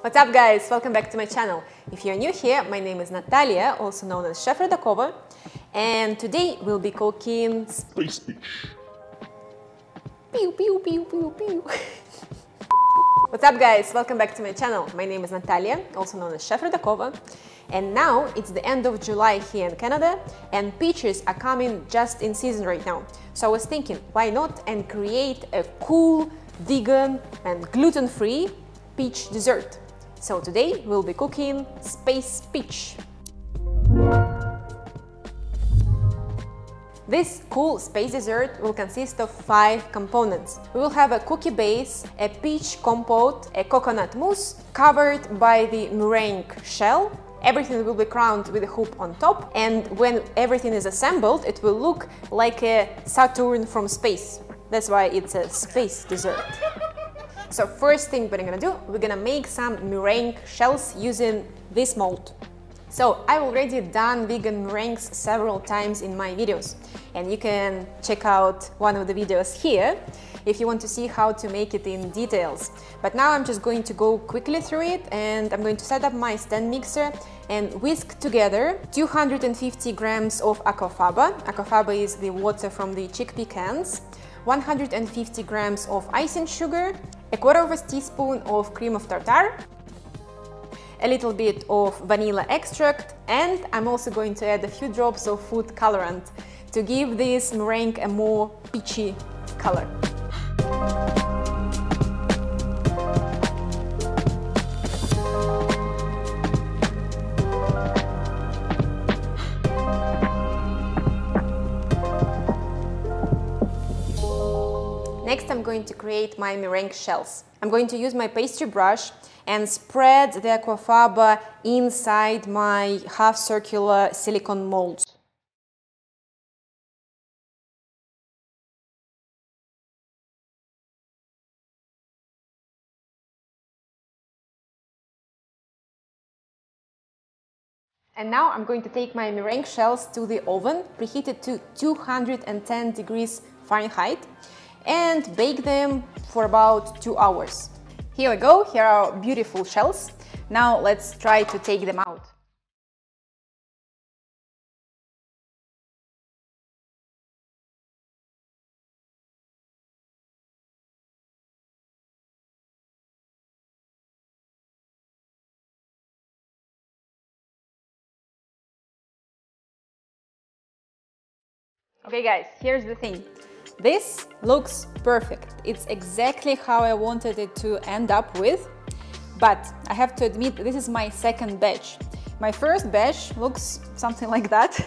What's up guys, welcome back to my channel. If you're new here, my name is Natalia, also known as Chef Rudakova, and today we'll be cooking space fish. Pew pew pew pew pew. What's up guys, welcome back to my channel. My name is Natalia, also known as Chef Rudakova, and now it's the end of July here in Canada and peaches are coming just in season right now. So I was thinking, why not and create a cool, vegan and gluten-free peach dessert. So today we'll be cooking space peach. This cool space dessert will consist of 5 components. We will have a cookie base, a peach compote, a coconut mousse covered by the meringue shell. Everything will be crowned with a hoop on top, and when everything is assembled, it will look like a Saturn from space. That's why it's a space dessert. So first thing we're gonna do, we're gonna make some meringue shells using this mold. So I've already done vegan meringues several times in my videos, and you can check out one of the videos here if you want to see how to make it in details. But now I'm just going to go quickly through it, and I'm going to set up my stand mixer and whisk together 250 grams of aquafaba. Aquafaba is the water from the chickpea cans, 150 grams of icing sugar, a quarter of a teaspoon of cream of tartar, a little bit of vanilla extract, and I'm also going to add a few drops of food colorant to give this meringue a more peachy color. Next, I'm going to create my meringue shells. I'm going to use my pastry brush and spread the aquafaba inside my half-circular silicone molds. And now I'm going to take my meringue shells to the oven, preheated to 210 degrees Fahrenheit, and bake them for about 2 hours. Here we go, here are beautiful shells. Now let's try to take them out. Okay guys, here's the thing. This looks perfect. It's exactly how I wanted it to end up with, but I have to admit this is my second batch. My first batch looks something like that.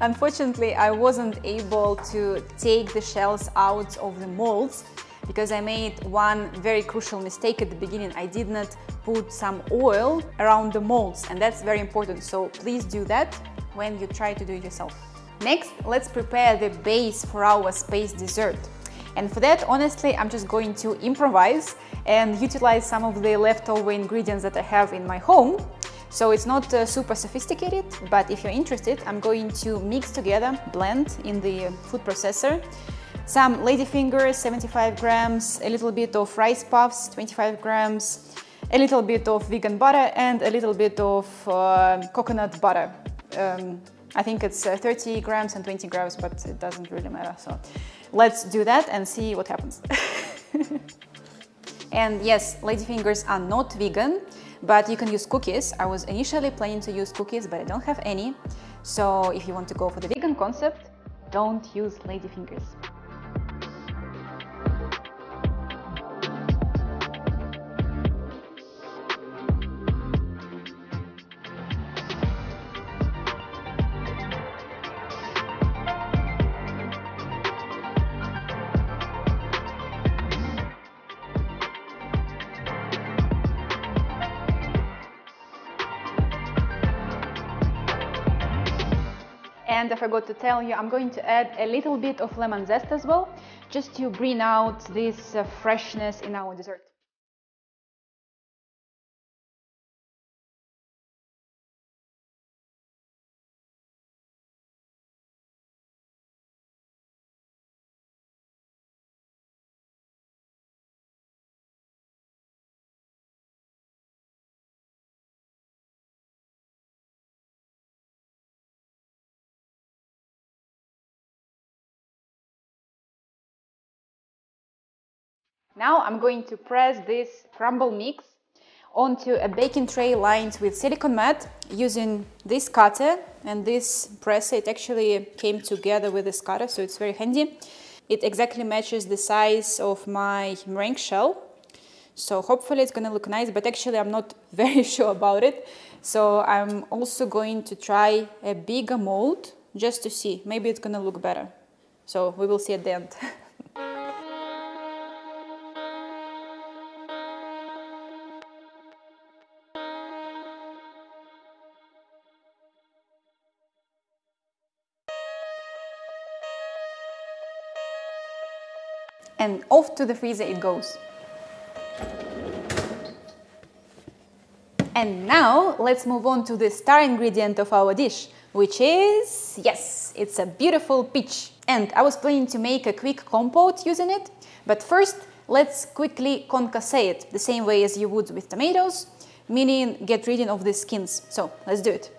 Unfortunately, I wasn't able to take the shells out of the molds because I made one very crucial mistake at the beginning. I did not put some oil around the molds, and that's very important, so please do that when you try to do it yourself. Next, let's prepare the base for our space dessert. And for that, honestly, I'm just going to improvise and utilize some of the leftover ingredients that I have in my home. So it's not super sophisticated, but if you're interested, I'm going to mix together, blend in the food processor, some ladyfingers, 75 grams, a little bit of rice puffs, 25 grams, a little bit of vegan butter, and a little bit of coconut butter. I think it's 30 grams and 20 grams, but it doesn't really matter. So let's do that and see what happens. And yes, ladyfingers are not vegan, but you can use cookies. I was initially planning to use cookies, but I don't have any. So if you want to go for the vegan concept, don't use ladyfingers. And I forgot to tell you, I'm going to add a little bit of lemon zest as well, just to bring out this freshness in our dessert. Now I'm going to press this crumble mix onto a baking tray lined with silicone mat using this cutter and this presser. It actually came together with this cutter, so it's very handy. It exactly matches the size of my meringue shell. So hopefully it's gonna look nice, but actually I'm not very sure about it. So I'm also going to try a bigger mold just to see. Maybe it's gonna look better. So we will see at the end. And off to the freezer it goes. And now let's move on to the star ingredient of our dish, which is, yes, it's a beautiful peach. And I was planning to make a quick compote using it, but first let's quickly concasse it the same way as you would with tomatoes, meaning get rid of the skins. So let's do it.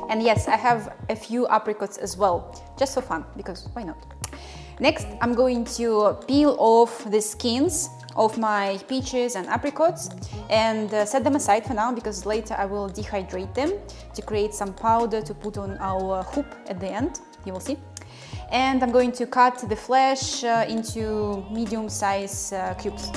And yes, I have a few apricots as well, just for fun, because why not? Next, I'm going to peel off the skins of my peaches and apricots and set them aside for now, because later I will dehydrate them to create some powder to put on our hoop at the end, you will see. And I'm going to cut the flesh into medium-sized cubes.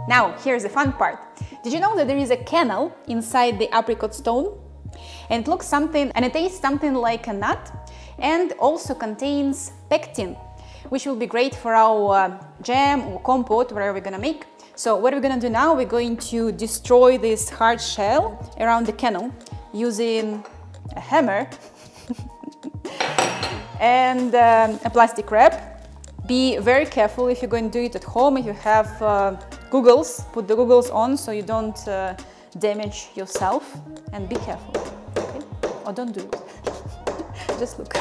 Now, here's the fun part. Did you know that there is a kernel inside the apricot stone? And it looks something, and it tastes something like a nut, and also contains pectin, which will be great for our jam or compote, whatever we're gonna make. So what we're gonna do now, we're going to destroy this hard shell around the kernel using a hammer and a plastic wrap. Be very careful if you're going to do it at home. If you have goggles, put the goggles on so you don't damage yourself, and be careful, okay? Or don't do it. Just look.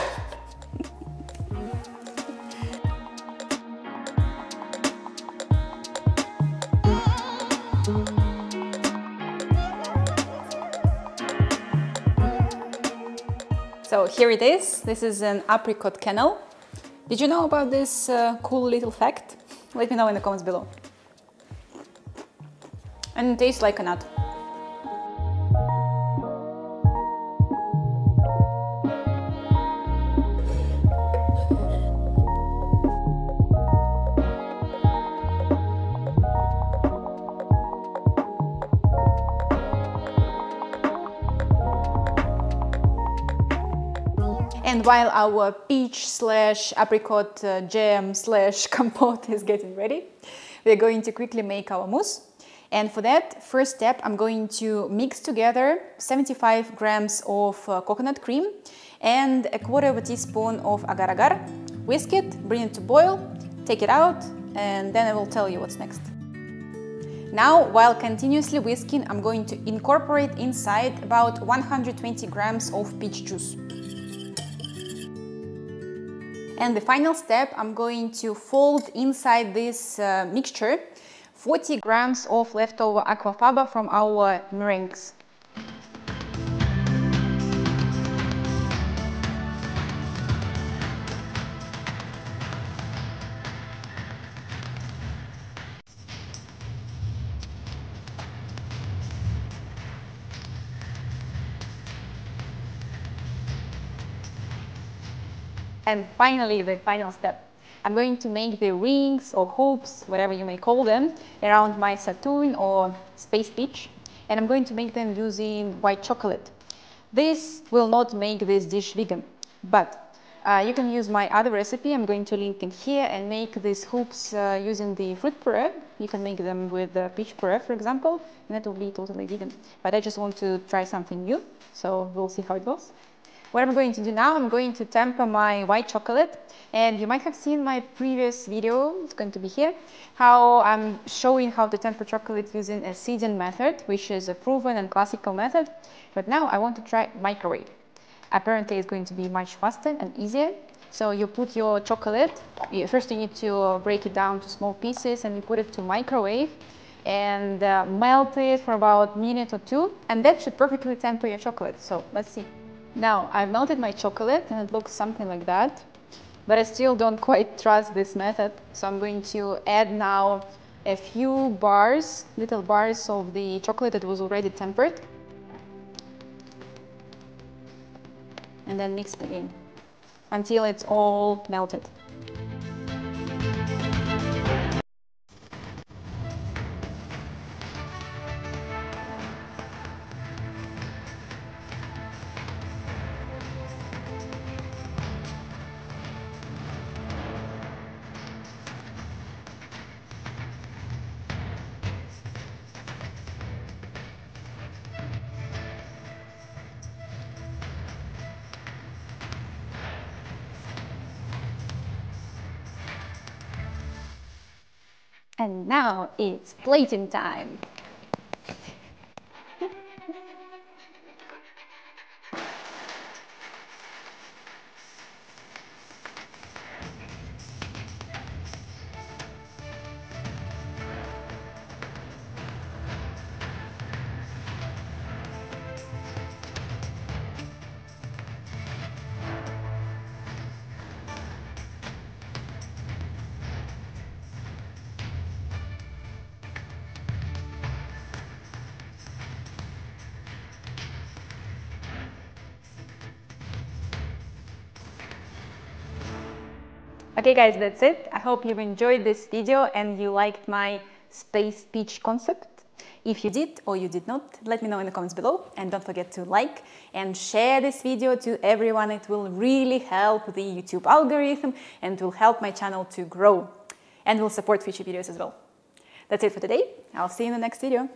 So here it is. This is an apricot kernel. Did you know about this cool little fact? Let me know in the comments below. And it tastes like a nut. And while our peach slash apricot jam slash compote is getting ready, we're going to quickly make our mousse. And for that, first step, I'm going to mix together 75 grams of coconut cream and a quarter of a teaspoon of agar-agar. Whisk it, bring it to boil, take it out, and then I will tell you what's next. Now, while continuously whisking, I'm going to incorporate inside about 120 grams of peach juice. And the final step, I'm going to fold inside this mixture 40 grams of leftover aquafaba from our meringues. And finally, the final step. I'm going to make the rings or hoops, whatever you may call them, around my sateen or space peach. And I'm going to make them using white chocolate. This will not make this dish vegan, but You can use my other recipe, I'm going to link in here, and make these hoops using the fruit puree. You can make them with peach puree, for example, and that will be totally vegan. But I just want to try something new, so we'll see how it goes. What I'm going to do now, I'm going to temper my white chocolate, and you might have seen my previous video, it's going to be here, how I'm showing how to temper chocolate using a seeding method, which is a proven and classical method. But now I want to try microwave. Apparently it's going to be much faster and easier. So you put your chocolate, first you need to break it down to small pieces, and you put it to microwave and melt it for about a minute or two, and that should perfectly temper your chocolate. So let's see. Now I've melted my chocolate and it looks something like that, but I still don't quite trust this method. So I'm going to add now a few bars, little bars of the chocolate that was already tempered, and then mix it again until it's all melted. And now it's plating time. Okay guys, that's it. I hope you've enjoyed this video and you liked my space peach concept. If you did or you did not, let me know in the comments below, and don't forget to like and share this video to everyone. It will really help the YouTube algorithm and will help my channel to grow, and will support future videos as well. That's it for today. I'll see you in the next video.